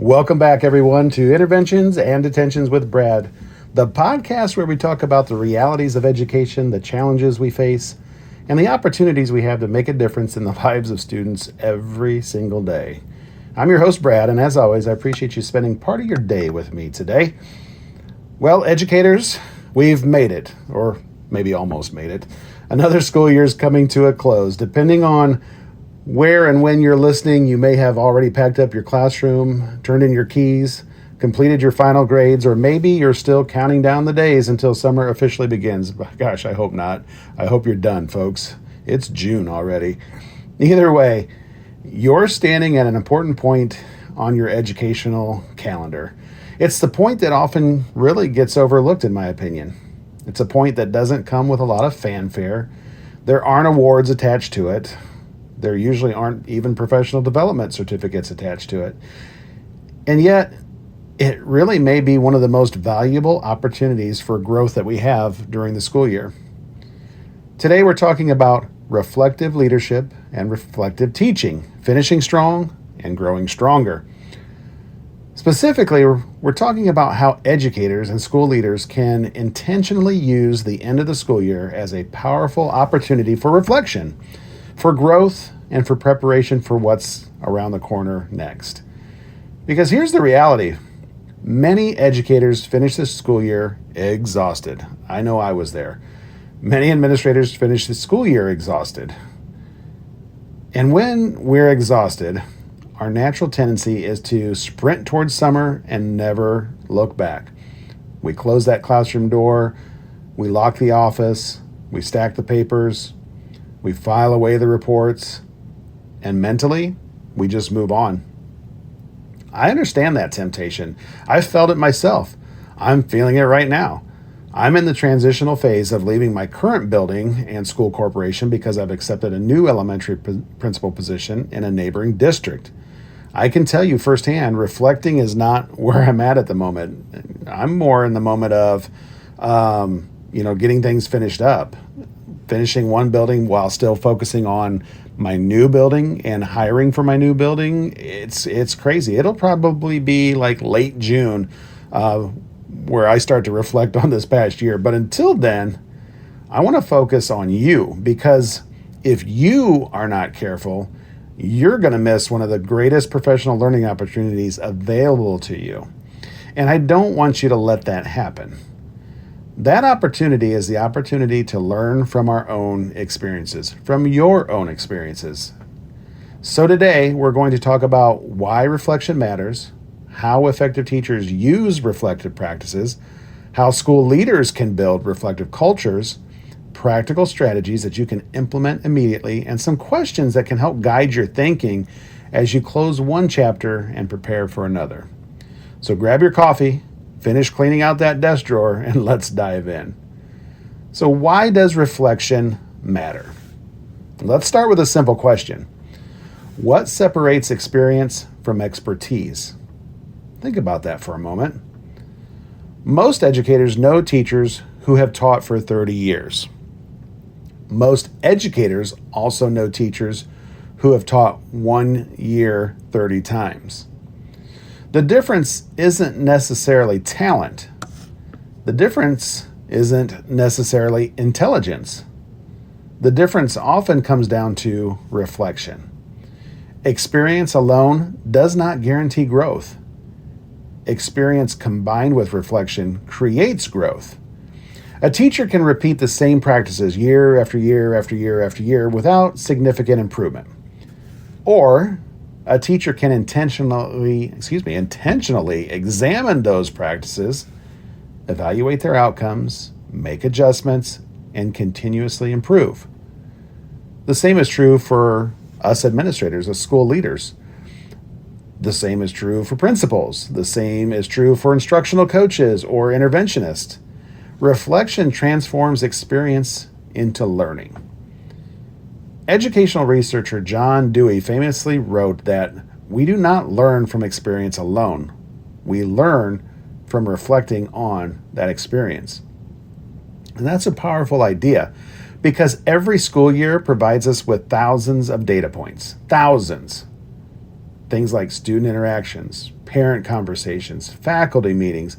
Welcome back, everyone, to Interventions and Detentions with Brad, the podcast where we talk about the realities of education, the challenges we face, and the opportunities we have to make a difference in the lives of students every single day. I'm your host, Brad, and as always, I appreciate you spending part of your day with me today. Well, educators, we've made it, or maybe almost made it. Another school year is coming to a close. Depending on where and when you're listening, you may have already packed up your classroom, turned in your keys, completed your final grades, or maybe you're still counting down the days until summer officially begins. Gosh, I hope not. I hope you're done, folks. It's June already. Either way, you're standing at an important point on your educational calendar. It's the point that often really gets overlooked, in my opinion. It's a point that doesn't come with a lot of fanfare. There aren't awards attached to it. There usually aren't even professional development certificates attached to it. And yet, it really may be one of the most valuable opportunities for growth that we have during the school year. Today, we're talking about reflective leadership and reflective teaching, finishing strong and growing stronger. Specifically, we're talking about how educators and school leaders can intentionally use the end of the school year as a powerful opportunity for reflection, for growth, and for preparation for what's around the corner next. Because here's the reality. Many educators finish this school year exhausted. I know I was there. Many administrators finish the school year exhausted. And when we're exhausted, our natural tendency is to sprint towards summer and never look back. We close that classroom door, we lock the office, we stack the papers, we file away the reports, and mentally, we just move on. I understand that temptation. I've felt it myself. I'm feeling it right now. I'm in the transitional phase of leaving my current building and school corporation because I've accepted a new elementary principal position in a neighboring district. I can tell you firsthand, reflecting is not where I'm at the moment. I'm more in the moment of, getting things finished up, finishing one building while still focusing on my new building and hiring for my new building. It's crazy. It'll probably be like late June where I start to reflect on this past year. But until then, I want to focus on you, because if you are not careful, you're going to miss one of the greatest professional learning opportunities available to you. And I don't want you to let that happen. That opportunity is the opportunity to learn from our own experiences, from your own experiences. So today, we're going to talk about why reflection matters, how effective teachers use reflective practices, how school leaders can build reflective cultures, practical strategies that you can implement immediately, and some questions that can help guide your thinking as you close one chapter and prepare for another. So grab your coffee, finish cleaning out that desk drawer, and let's dive in. So why does reflection matter? Let's start with a simple question. What separates experience from expertise? Think about that for a moment. Most educators know teachers who have taught for 30 years. Most educators also know teachers who have taught 1 year 30 times. The difference isn't necessarily talent. The difference isn't necessarily intelligence. The difference often comes down to reflection. Experience alone does not guarantee growth. Experience combined with reflection creates growth. A teacher can repeat the same practices year after year after year after year without significant improvement. Or a teacher can intentionally examine those practices, evaluate their outcomes, make adjustments, and continuously improve. The same is true for us administrators as school leaders. The same is true for principals. The same is true for instructional coaches or interventionists. Reflection transforms experience into learning. Educational researcher John Dewey famously wrote that we do not learn from experience alone. We learn from reflecting on that experience. And that's a powerful idea, because every school year provides us with thousands of data points. Thousands. Things like student interactions, parent conversations, faculty meetings,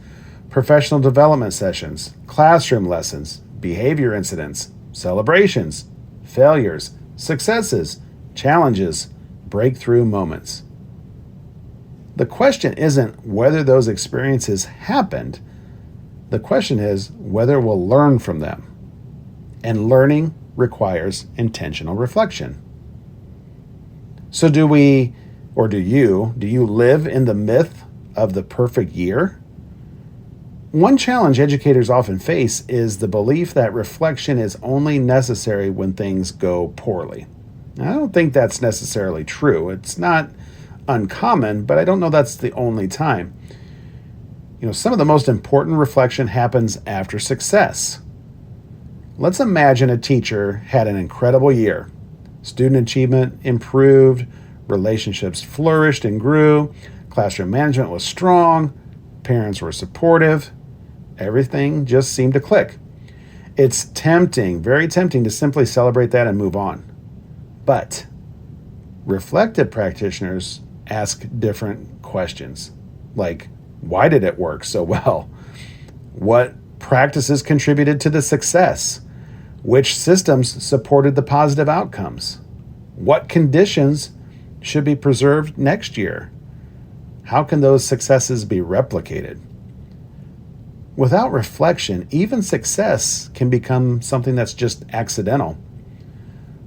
professional development sessions, classroom lessons, behavior incidents, celebrations, failures, successes, challenges, breakthrough moments. The question isn't whether those experiences happened. The question is whether we'll learn from them. And learning requires intentional reflection. So do you live in the myth of the perfect year? One challenge educators often face is the belief that reflection is only necessary when things go poorly. I don't think that's necessarily true. It's not uncommon, but I don't know that's the only time. Some of the most important reflection happens after success. Let's imagine a teacher had an incredible year. Student achievement improved, relationships flourished and grew, classroom management was strong, parents were supportive, everything just seemed to click. It's tempting, very tempting to simply celebrate that and move on. But reflective practitioners ask different questions, like, why did it work so well? What practices contributed to the success? Which systems supported the positive outcomes? What conditions should be preserved next year? How can those successes be replicated? Without reflection, even success can become something that's just accidental.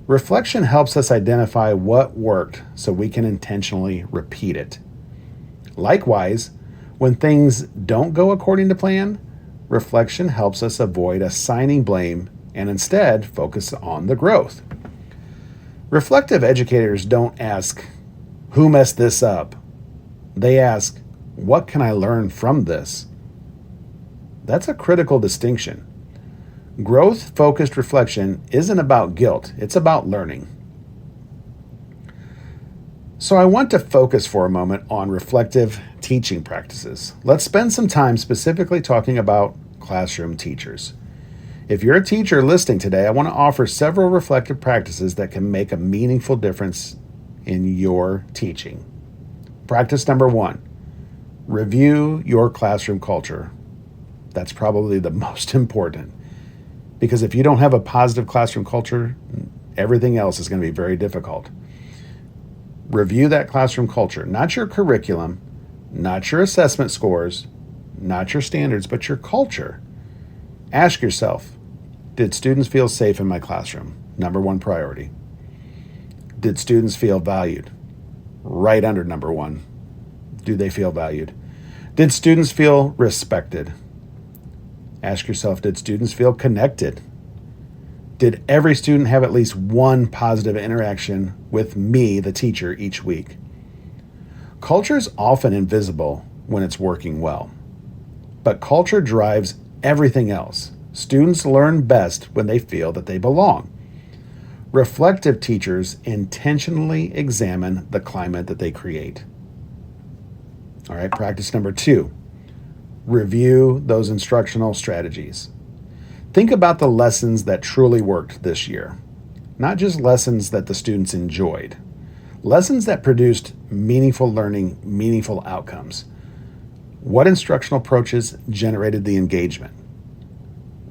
Reflection helps us identify what worked so we can intentionally repeat it. Likewise, when things don't go according to plan, reflection helps us avoid assigning blame and instead focus on the growth. Reflective educators don't ask, who messed this up? They ask, what can I learn from this? That's a critical distinction. Growth-focused reflection isn't about guilt, it's about learning. So I want to focus for a moment on reflective teaching practices. Let's spend some time specifically talking about classroom teachers. If you're a teacher listening today, I want to offer several reflective practices that can make a meaningful difference in your teaching. Practice number 1, review your classroom culture. That's probably the most important, because if you don't have a positive classroom culture, everything else is going to be very difficult. Review that classroom culture, not your curriculum, not your assessment scores, not your standards, but your culture. Ask yourself, did students feel safe in my classroom? Number 1 priority. Did students feel valued? Right under number 1. Do they feel valued? Did students feel respected? Ask yourself, did students feel connected? Did every student have at least one positive interaction with me, the teacher, each week? Culture is often invisible when it's working well, but culture drives everything else. Students learn best when they feel that they belong. Reflective teachers intentionally examine the climate that they create. All right, practice number 2, review those instructional strategies. Think about the lessons that truly worked this year, not just lessons that the students enjoyed, lessons that produced meaningful learning, meaningful outcomes. What instructional approaches generated the engagement?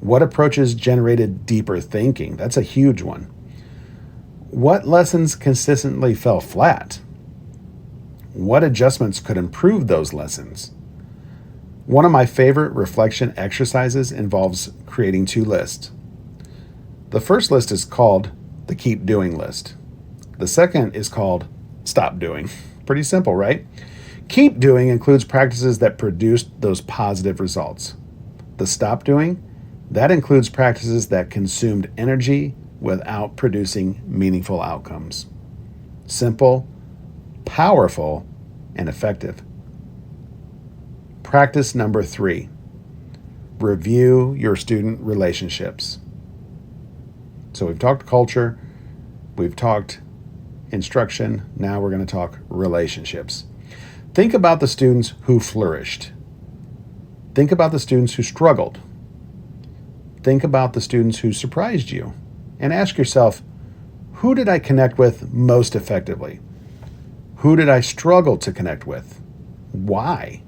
What approaches generated deeper thinking? That's a huge one. What lessons consistently fell flat? What adjustments could improve those lessons? One of my favorite reflection exercises involves creating 2 lists. The first list is called the keep doing list. The second is called stop doing. Pretty simple, right? Keep doing includes practices that produced those positive results. The stop doing, that includes practices that consumed energy without producing meaningful outcomes. Simple, powerful, and effective. Practice number 3, review your student relationships. So we've talked culture, we've talked instruction, now we're going to talk relationships. Think about the students who flourished. Think about the students who struggled. Think about the students who surprised you. And ask yourself, who did I connect with most effectively? Who did I struggle to connect with? Why?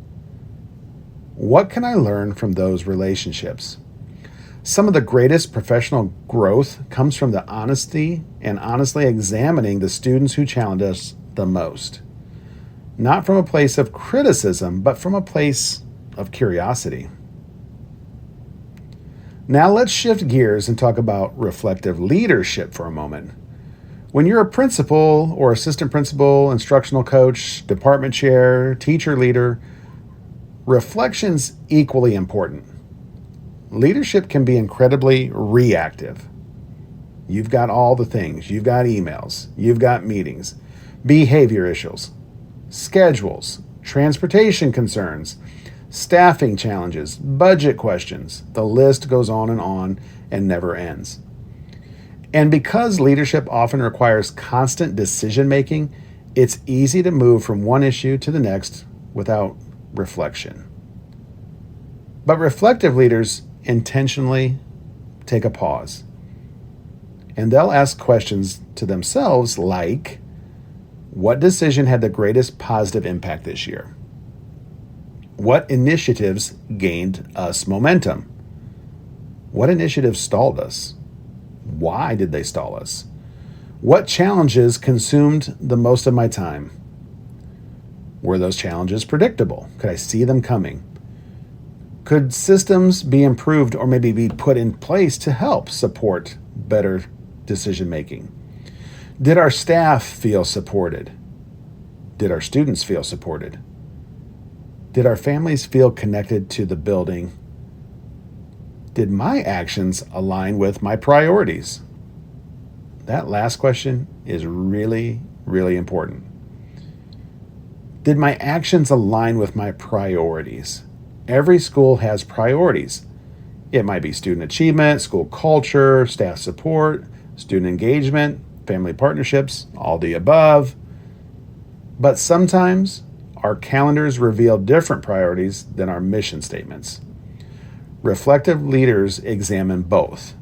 What can I learn from those relationships? Some of the greatest professional growth comes from the honesty and honestly examining the students who challenge us the most. Not from a place of criticism, but from a place of curiosity. Now let's shift gears and talk about reflective leadership for a moment. When you're a principal or assistant principal, instructional coach, department chair, teacher leader, reflection's equally important. Leadership can be incredibly reactive. You've got all the things. You've got emails. You've got meetings, behavior issues, schedules, transportation concerns, staffing challenges, budget questions. The list goes on and never ends. And because leadership often requires constant decision making, it's easy to move from one issue to the next without reflection. But reflective leaders intentionally take a pause. And they'll ask questions to themselves like, what decision had the greatest positive impact this year? What initiatives gained us momentum? What initiatives stalled us? Why did they stall us? What challenges consumed the most of my time? Were those challenges predictable? Could I see them coming? Could systems be improved or maybe be put in place to help support better decision making? Did our staff feel supported? Did our students feel supported? Did our families feel connected to the building? Did my actions align with my priorities? That last question is really, really important. Did my actions align with my priorities? Every school has priorities. It might be student achievement, school culture, staff support, student engagement, family partnerships, all the above. But sometimes our calendars reveal different priorities than our mission statements. Reflective leaders examine both,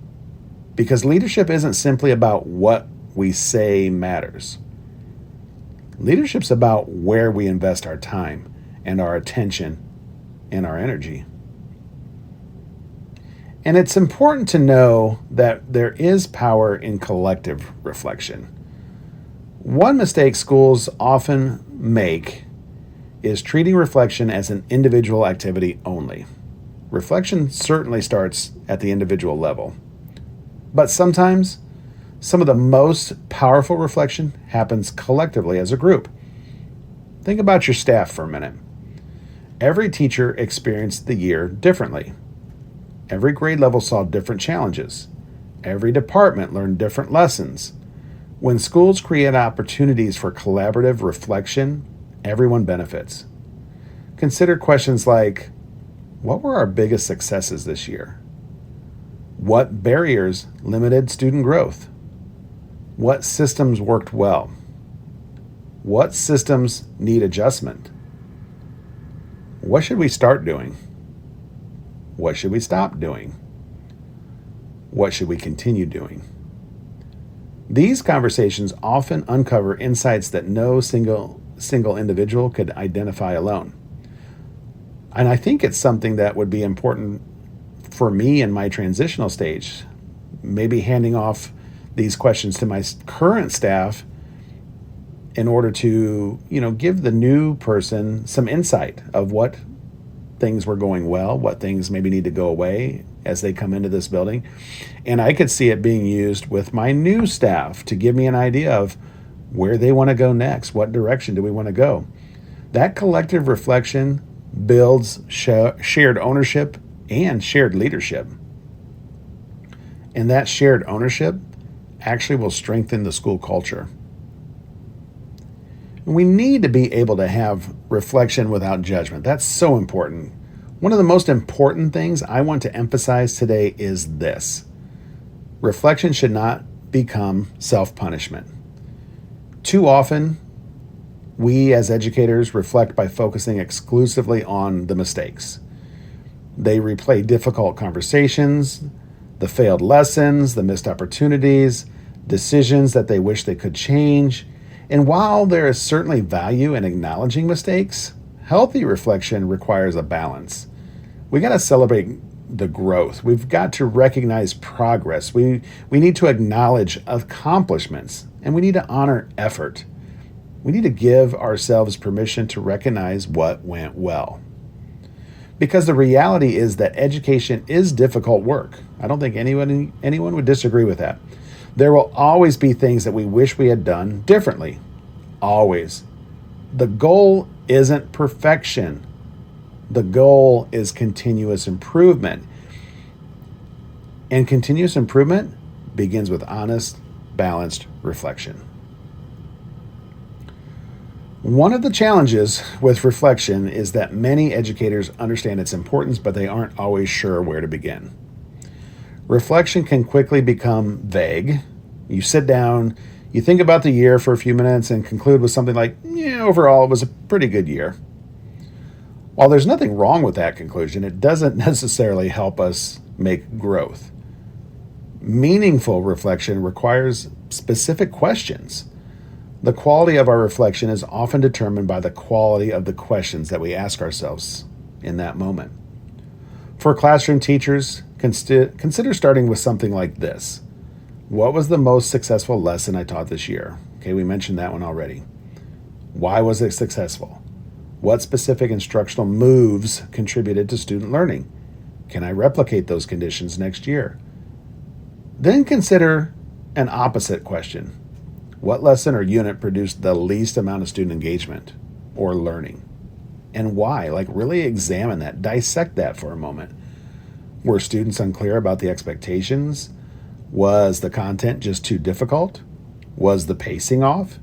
because leadership isn't simply about what we say matters. Leadership's about where we invest our time and our attention and our energy. And it's important to know that there is power in collective reflection. One mistake schools often make is treating reflection as an individual activity only. Reflection certainly starts at the individual level, but sometimes some of the most powerful reflection happens collectively as a group. Think about your staff for a minute. Every teacher experienced the year differently. Every grade level saw different challenges. Every department learned different lessons. When schools create opportunities for collaborative reflection, everyone benefits. Consider questions like, what were our biggest successes this year? What barriers limited student growth? What systems worked well? What systems need adjustment? What should we start doing? What should we stop doing? What should we continue doing? These conversations often uncover insights that no single individual could identify alone. And I think it's something that would be important for me in my transitional stage, maybe handing off these questions to my current staff in order to, give the new person some insight of what things were going well, what things maybe need to go away as they come into this building. And I could see it being used with my new staff to give me an idea of where they want to go next. What direction do we want to go? That collective reflection builds shared ownership and shared leadership. And that shared ownership actually will strengthen the school culture. We need to be able to have reflection without judgment. That's so important. One of the most important things I want to emphasize today is this. Reflection should not become self-punishment. Too often, we as educators reflect by focusing exclusively on the mistakes. They replay difficult conversations, the failed lessons, the missed opportunities, decisions that they wish they could change, And while there is certainly value in acknowledging mistakes, healthy reflection requires a balance. We got to celebrate the growth. We've got to recognize progress. We need to acknowledge accomplishments, and we need to honor effort. We need to give ourselves permission to recognize what went well. Because the reality is that education is difficult work. I don't think anyone would disagree with that. There will always be things that we wish we had done differently. Always. The goal isn't perfection. The goal is continuous improvement. And continuous improvement begins with honest, balanced reflection. One of the challenges with reflection is that many educators understand its importance, but they aren't always sure where to begin. Reflection can quickly become vague. You sit down, you think about the year for a few minutes and conclude with something like, yeah, overall it was a pretty good year. While there's nothing wrong with that conclusion, it doesn't necessarily help us make growth. Meaningful reflection requires specific questions. The quality of our reflection is often determined by the quality of the questions that we ask ourselves in that moment. For classroom teachers, consider starting with something like this. What was the most successful lesson I taught this year? Okay, we mentioned that one already. Why was it successful? What specific instructional moves contributed to student learning? Can I replicate those conditions next year? Then consider an opposite question. What lesson or unit produced the least amount of student engagement or learning? And why? Really examine that, dissect that for a moment. Were students unclear about the expectations? Was the content just too difficult? Was the pacing off?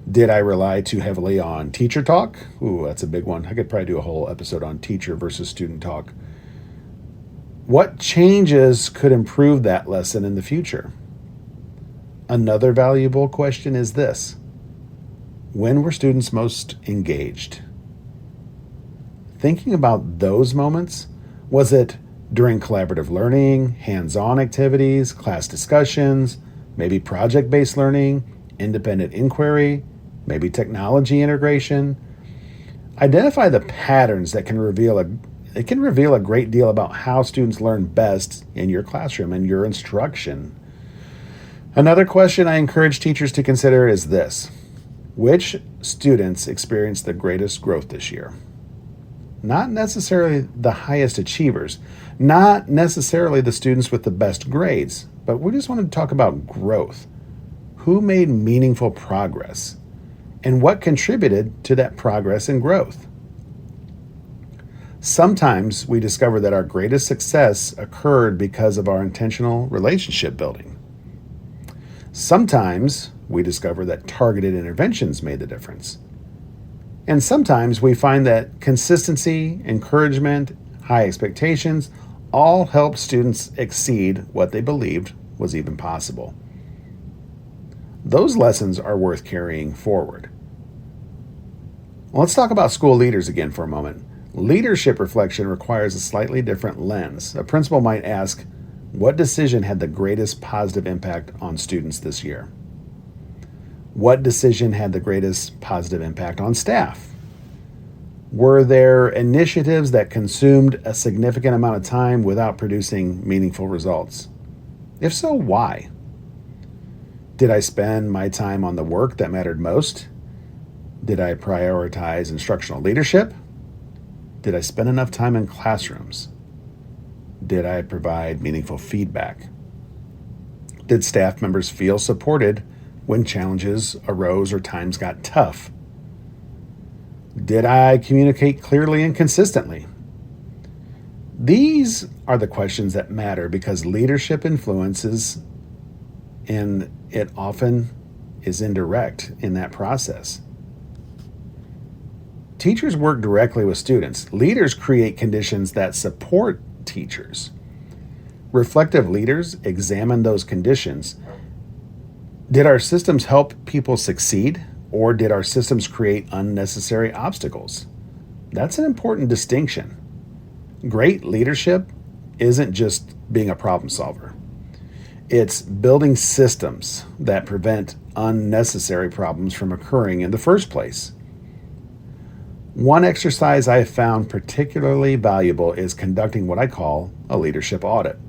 Did I rely too heavily on teacher talk? Ooh, that's a big one. I could probably do a whole episode on teacher versus student talk. What changes could improve that lesson in the future? Another valuable question is this. When were students most engaged? Thinking about those moments, was it during collaborative learning, hands-on activities, class discussions, maybe project-based learning, independent inquiry, maybe technology integration? Identify the patterns that can reveal a great deal about how students learn best in your classroom and your instruction. Another question I encourage teachers to consider is this. Which students experienced the greatest growth this year? Not necessarily the highest achievers, not necessarily the students with the best grades, but we just want to talk about growth. Who made meaningful progress? And what contributed to that progress and growth? Sometimes we discover that our greatest success occurred because of our intentional relationship building. Sometimes we discover that targeted interventions made the difference. And sometimes we find that consistency, encouragement, high expectations all help students exceed what they believed was even possible. Those lessons are worth carrying forward. Well, let's talk about school leaders again for a moment. Leadership reflection requires a slightly different lens. A principal might ask, what decision had the greatest positive impact on students this year? What decision had the greatest positive impact on staff? Were there initiatives that consumed a significant amount of time without producing meaningful results? If so, why? Did I spend my time on the work that mattered most? Did I prioritize instructional leadership? Did I spend enough time in classrooms? Did I provide meaningful feedback? Did staff members feel supported when challenges arose or times got tough? Did I communicate clearly and consistently? These are the questions that matter because leadership influences, and it often is indirect in that process. Teachers work directly with students. Leaders create conditions that support teachers. Reflective leaders examine those conditions. Did our systems help people succeed, or did our systems create unnecessary obstacles? That's an important distinction. Great leadership isn't just being a problem solver. It's building systems that prevent unnecessary problems from occurring in the first place. One exercise I have found particularly valuable is conducting what I call a leadership audit.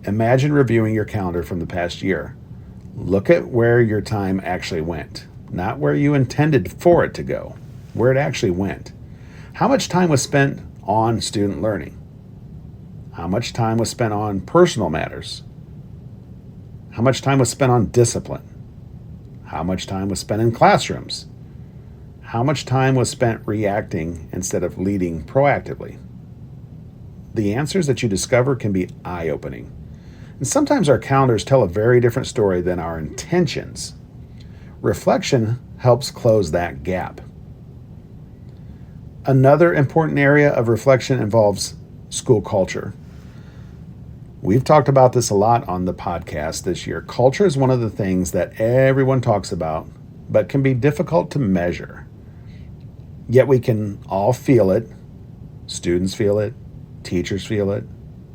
Imagine reviewing your calendar from the past year. Look at where your time actually went, not where you intended for it to go, where it actually went. How much time was spent on student learning? How much time was spent on personal matters? How much time was spent on discipline? How much time was spent in classrooms? How much time was spent reacting instead of leading proactively? The answers that you discover can be eye-opening. And sometimes our calendars tell a very different story than our intentions. Reflection helps close that gap. Another important area of reflection involves school culture. We've talked about this a lot on the podcast this year. Culture is one of the things that everyone talks about, but can be difficult to measure. Yet we can all feel it. Students feel it, teachers feel it,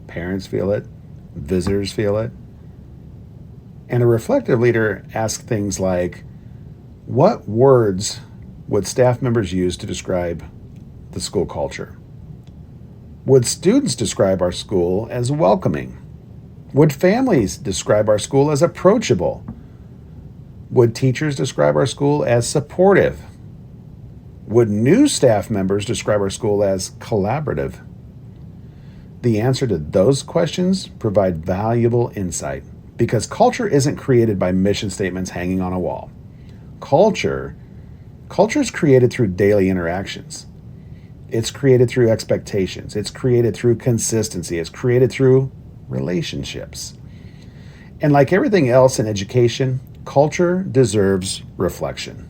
parents feel it, visitors feel it. And a reflective leader asks things like, what words would staff members use to describe the school culture? Would students describe our school as welcoming? Would families describe our school as approachable? Would teachers describe our school as supportive? Would new staff members describe our school as collaborative? The answer to those questions provide valuable insight because culture isn't created by mission statements hanging on a wall. Culture is created through daily interactions. It's created through expectations. It's created through consistency. It's created through relationships. And like everything else in education, culture deserves reflection.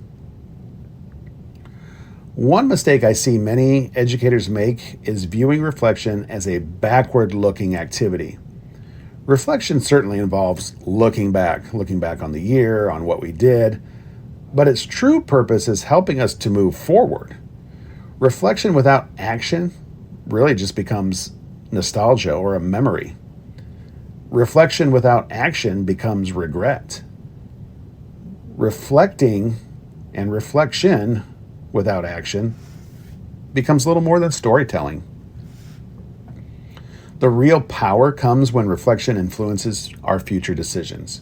One mistake I see many educators make is viewing reflection as a backward-looking activity. Reflection certainly involves looking back on the year, on what we did, but its true purpose is helping us to move forward. Reflection without action really just becomes nostalgia or a memory. Reflection without action becomes regret. Reflecting and reflection without action becomes little more than storytelling. The real power comes when reflection influences our future decisions.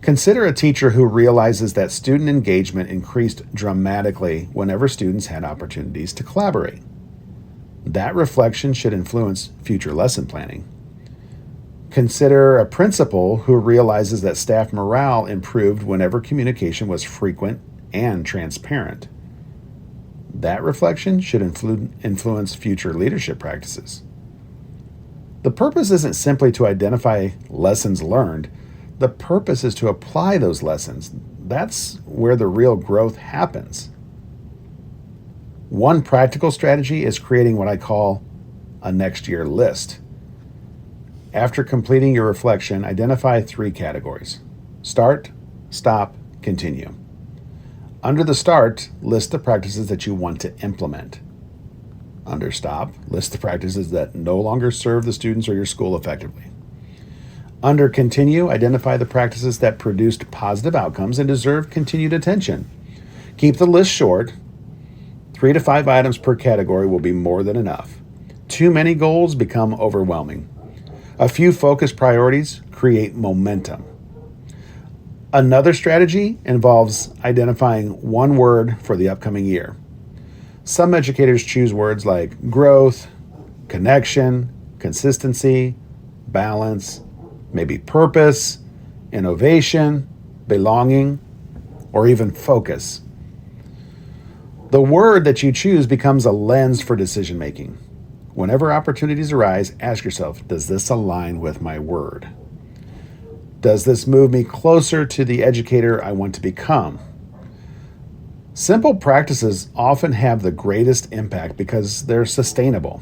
Consider a teacher who realizes that student engagement increased dramatically whenever students had opportunities to collaborate. That reflection should influence future lesson planning. Consider a principal who realizes that staff morale improved whenever communication was frequent and transparent. That reflection should influence future leadership practices. The purpose isn't simply to identify lessons learned. The purpose is to apply those lessons. That's where the real growth happens. One practical strategy is creating what I call a next year list. After completing your reflection, identify 3 categories: start, stop, continue. Under the start, list the practices that you want to implement. Under stop, list the practices that no longer serve the students or your school effectively. Under continue, identify the practices that produced positive outcomes and deserve continued attention. Keep the list short. 3 to 5 items per category will be more than enough. Too many goals become overwhelming. A few focused priorities create momentum. Another strategy involves identifying one word for the upcoming year. Some educators choose words like growth, connection, consistency, balance, maybe purpose, innovation, belonging, or even focus. The word that you choose becomes a lens for decision making. Whenever opportunities arise, ask yourself, does this align with my word? Does this move me closer to the educator I want to become? Simple practices often have the greatest impact because they're sustainable.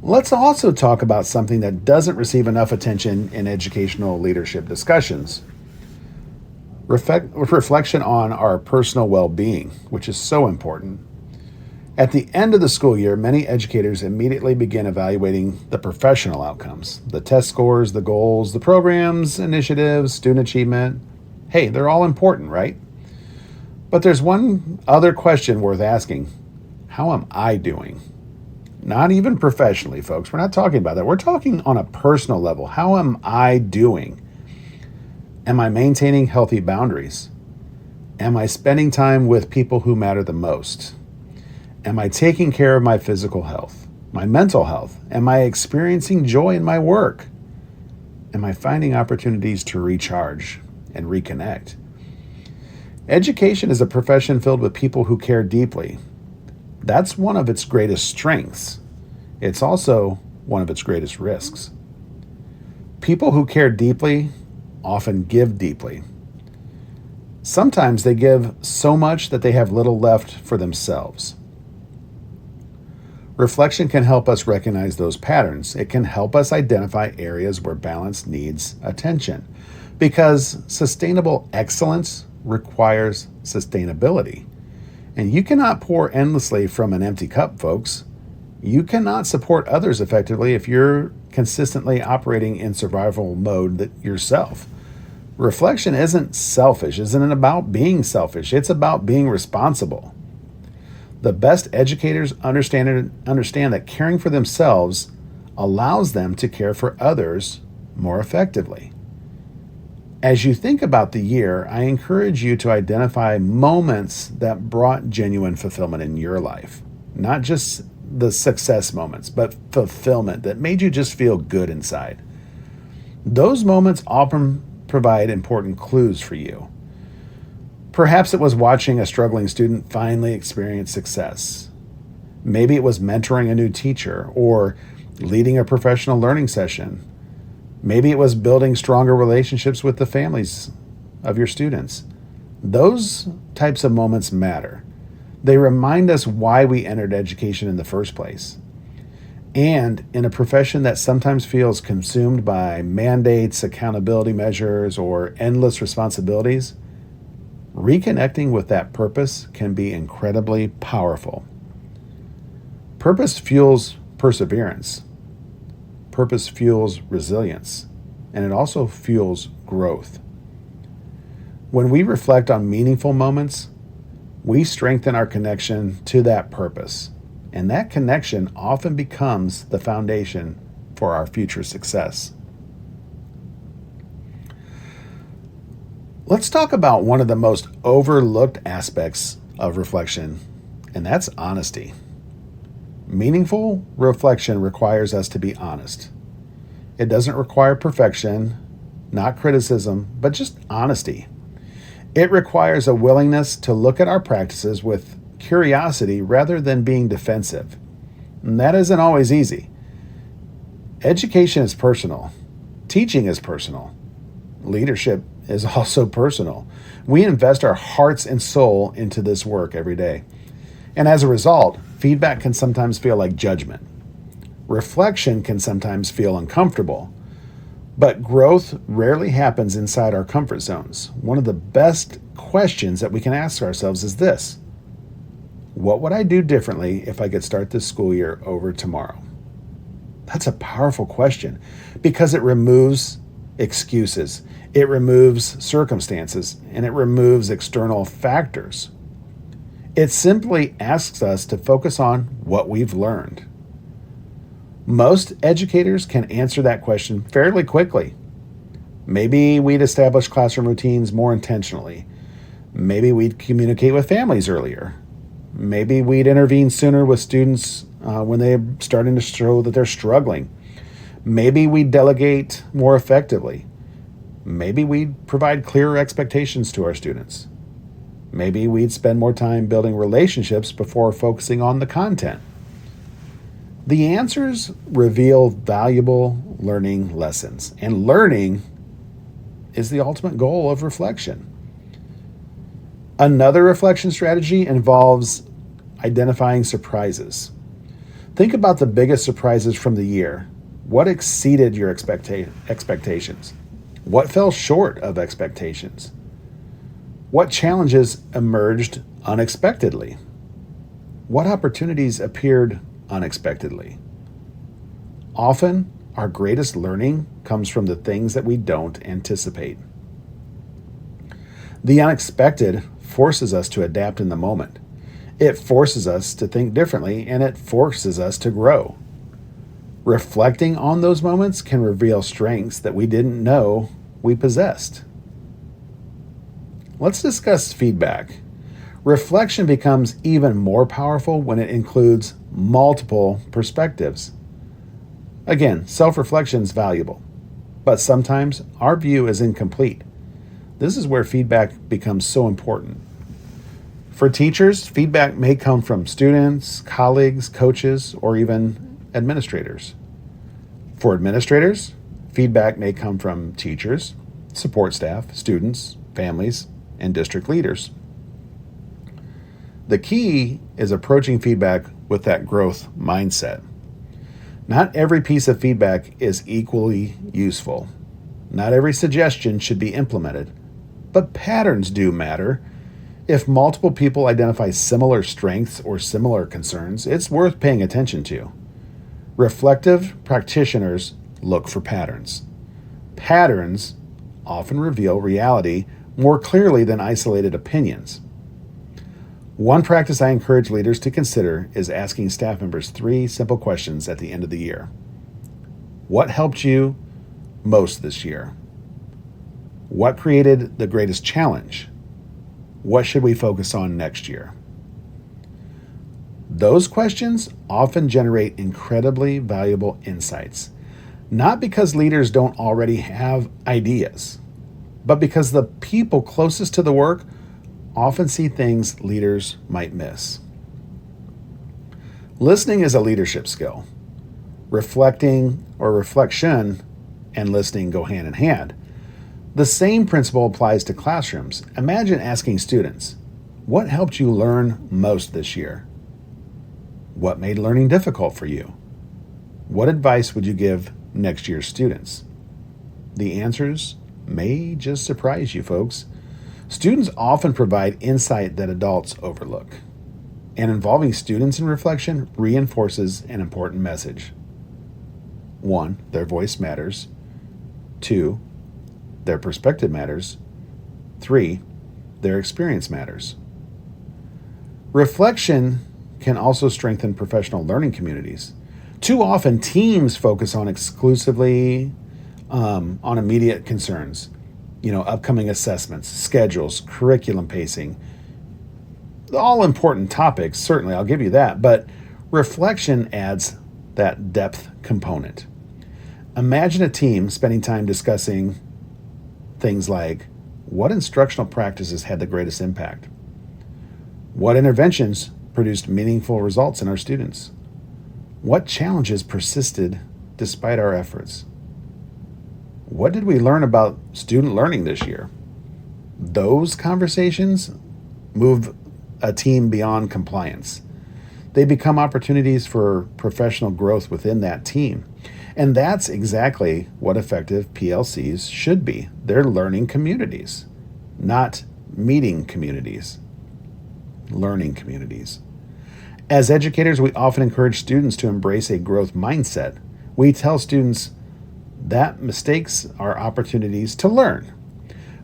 Let's also talk about something that doesn't receive enough attention in educational leadership discussions. Reflection on our personal well-being, which is so important. At the end of the school year, many educators immediately begin evaluating the professional outcomes, the test scores, the goals, the programs, initiatives, student achievement. Hey, they're all important, right? But there's one other question worth asking. How am I doing? Not even professionally, folks. We're not talking about that. We're talking on a personal level. How am I doing? Am I maintaining healthy boundaries? Am I spending time with people who matter the most? Am I taking care of my physical health, my mental health? Am I experiencing joy in my work? Am I finding opportunities to recharge and reconnect? Education is a profession filled with people who care deeply. That's one of its greatest strengths. It's also one of its greatest risks. People who care deeply often give deeply. Sometimes they give so much that they have little left for themselves. Reflection can help us recognize those patterns. It can help us identify areas where balance needs attention, because sustainable excellence requires sustainability. And you cannot pour endlessly from an empty cup, folks. You cannot support others effectively if you're consistently operating in survival mode yourself. Reflection isn't selfish, isn't about being selfish. It's about being responsible. The best educators understand that caring for themselves allows them to care for others more effectively. As you think about the year, I encourage you to identify moments that brought genuine fulfillment in your life. Not just the success moments, but fulfillment that made you just feel good inside. Those moments often provide important clues for you. Perhaps it was watching a struggling student finally experience success. Maybe it was mentoring a new teacher or leading a professional learning session. Maybe it was building stronger relationships with the families of your students. Those types of moments matter. They remind us why we entered education in the first place. And in a profession that sometimes feels consumed by mandates, accountability measures, or endless responsibilities, reconnecting with that purpose can be incredibly powerful. Purpose fuels perseverance. Purpose fuels resilience, and it also fuels growth. When we reflect on meaningful moments, we strengthen our connection to that purpose, and that connection often becomes the foundation for our future success. Let's talk about one of the most overlooked aspects of reflection, and that's honesty. Meaningful reflection requires us to be honest. It doesn't require perfection, not criticism, but just honesty. It requires a willingness to look at our practices with curiosity rather than being defensive. And that isn't always easy. Education is personal. Teaching is personal. Leadership is also personal. We invest our hearts and soul into this work every day. And as a result, feedback can sometimes feel like judgment. Reflection can sometimes feel uncomfortable. But growth rarely happens inside our comfort zones. One of the best questions that we can ask ourselves is this: what would I do differently if I could start this school year over tomorrow? That's a powerful question because it removes excuses, it removes circumstances, and it removes external factors. It simply asks us to focus on what we've learned. Most educators can answer that question fairly quickly. Maybe we'd establish classroom routines more intentionally. Maybe we'd communicate with families earlier. Maybe we'd intervene sooner with students when they're starting to show that they're struggling. Maybe we'd delegate more effectively. Maybe we'd provide clearer expectations to our students. Maybe we'd spend more time building relationships before focusing on the content. The answers reveal valuable learning lessons, and learning is the ultimate goal of reflection. Another reflection strategy involves identifying surprises. Think about the biggest surprises from the year. What exceeded your expectations? What fell short of expectations? What challenges emerged unexpectedly? What opportunities appeared unexpectedly? Often, our greatest learning comes from the things that we don't anticipate. The unexpected forces us to adapt in the moment. It forces us to think differently, and it forces us to grow. Reflecting on those moments can reveal strengths that we didn't know we possessed. Let's discuss feedback. Reflection becomes even more powerful when it includes multiple perspectives. Again, self-reflection is valuable, but sometimes our view is incomplete. This is where feedback becomes so important. For teachers, feedback may come from students, colleagues, coaches, or even administrators. For administrators, feedback may come from teachers, support staff, students, families, and district leaders. The key is approaching feedback with that growth mindset. Not every piece of feedback is equally useful. Not every suggestion should be implemented, but patterns do matter. If multiple people identify similar strengths or similar concerns, it's worth paying attention to. Reflective practitioners look for patterns. Patterns often reveal reality more clearly than isolated opinions. One practice I encourage leaders to consider is asking staff members 3 simple questions at the end of the year. What helped you most this year? What created the greatest challenge? What should we focus on next year? Those questions often generate incredibly valuable insights, not because leaders don't already have ideas, but because the people closest to the work often see things leaders might miss. Listening is a leadership skill. Reflection and listening go hand in hand. The same principle applies to classrooms. Imagine asking students, what helped you learn most this year? What made learning difficult for you? What advice would you give next year's students? The answers may just surprise you, folks. Students often provide insight that adults overlook, and involving students in reflection reinforces an important message. 1, their voice matters. 2, their perspective matters. 3, their experience matters. Reflection can also strengthen professional learning communities. Too often, teams focus on exclusively on immediate concerns, upcoming assessments, schedules, curriculum pacing. All important topics, certainly, I'll give you that, but reflection adds that depth component. Imagine a team spending time discussing things like, what instructional practices had the greatest impact? What interventions produced meaningful results in our students? What challenges persisted despite our efforts? What did we learn about student learning this year? Those conversations move a team beyond compliance. They become opportunities for professional growth within that team. And that's exactly what effective PLCs should be. They're learning communities, not meeting communities. Learning communities. As educators, we often encourage students to embrace a growth mindset. We tell students that mistakes are opportunities to learn.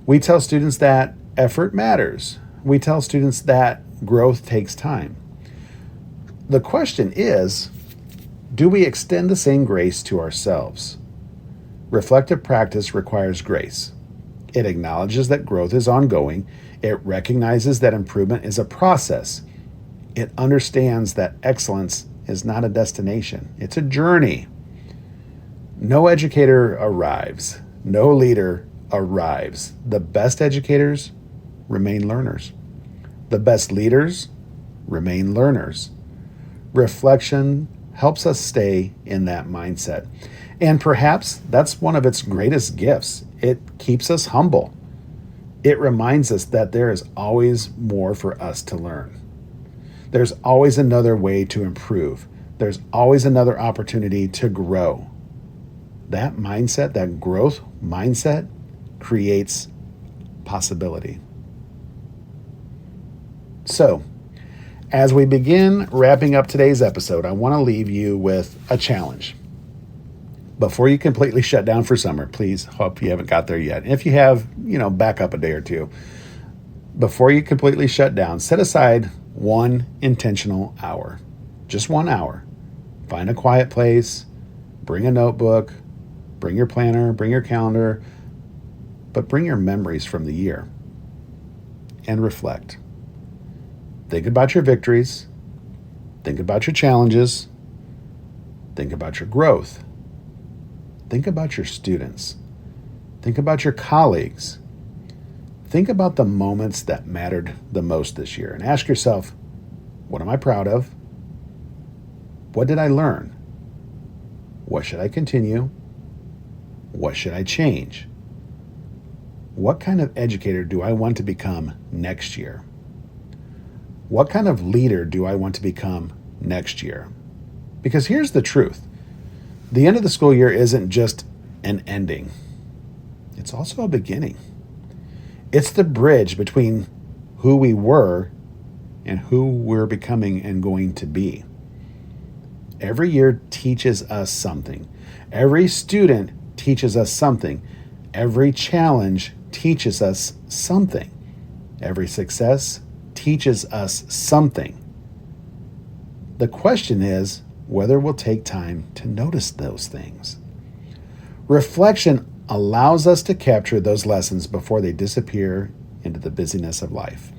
We tell students that effort matters. We tell students that growth takes time. The question is, do we extend the same grace to ourselves? Reflective practice requires grace. It acknowledges that growth is ongoing. It recognizes that improvement is a process. It understands that excellence is not a destination. It's a journey. No educator arrives. No leader arrives. The best educators remain learners. The best leaders remain learners. Reflection helps us stay in that mindset. And perhaps that's one of its greatest gifts. It keeps us humble. It reminds us that there is always more for us to learn. There's always another way to improve. There's always another opportunity to grow. That mindset, that growth mindset, creates possibility. So, As we begin wrapping up today's episode, I want to leave you with a challenge. Before you completely shut down for summer, please, hope you haven't got there yet. If you have, back up a day or two. Before you completely shut down, set aside one intentional hour. Just 1 hour. Find a quiet place, bring a notebook, bring your planner, bring your calendar, but bring your memories from the year and reflect. Think about your victories. Think about your challenges. Think about your growth. Think about your students. Think about your colleagues. Think about the moments that mattered the most this year and ask yourself, what am I proud of? What did I learn? What should I continue? What should I change? What kind of educator do I want to become next year? What kind of leader do I want to become next year? Because here's the truth. The end of the school year isn't just an ending. It's also a beginning. It's the bridge between who we were and who we're becoming and going to be. Every year teaches us something. Every student teaches us something. Every challenge teaches us something. Every success teaches us something. The question is whether we'll take time to notice those things. Reflection allows us to capture those lessons before they disappear into the busyness of life.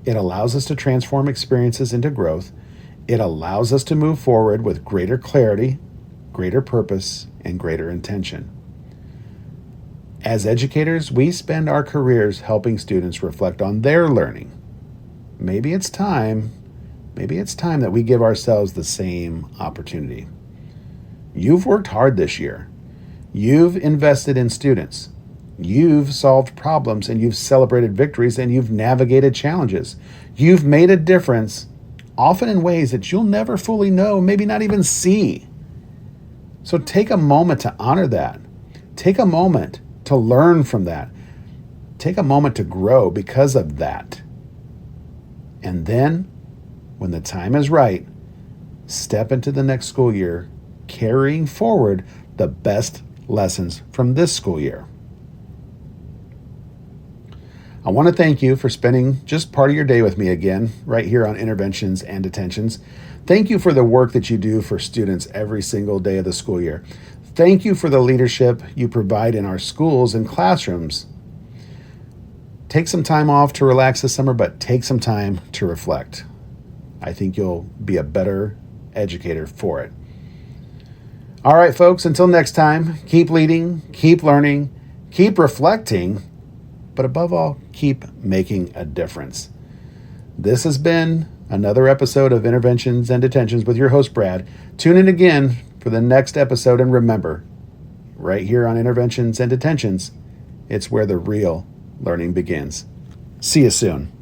It allows us to transform experiences into growth. It allows us to move forward with greater clarity, greater purpose, and greater intention. As educators, we spend our careers helping students reflect on their learning. Maybe it's time that we give ourselves the same opportunity. You've worked hard this year. You've invested in students. You've solved problems and you've celebrated victories and you've navigated challenges. You've made a difference, often in ways that you'll never fully know, maybe not even see. So take a moment to honor that. Take a moment to learn from that. Take a moment to grow because of that. And then, when the time is right, step into the next school year carrying forward the best lessons from this school year. I want to thank you for spending just part of your day with me again, right here on Interventions and Detentions. Thank you for the work that you do for students every single day of the school year. Thank you for the leadership you provide in our schools and classrooms. Take some time off to relax this summer, but take some time to reflect. I think you'll be a better educator for it. All right, folks, until next time, keep leading, keep learning, keep reflecting, but above all, keep making a difference. This has been another episode of Interventions and Detentions with your host, Brad. Tune in again for the next episode, and remember, right here on Interventions and Detentions, it's where the real learning begins. See you soon.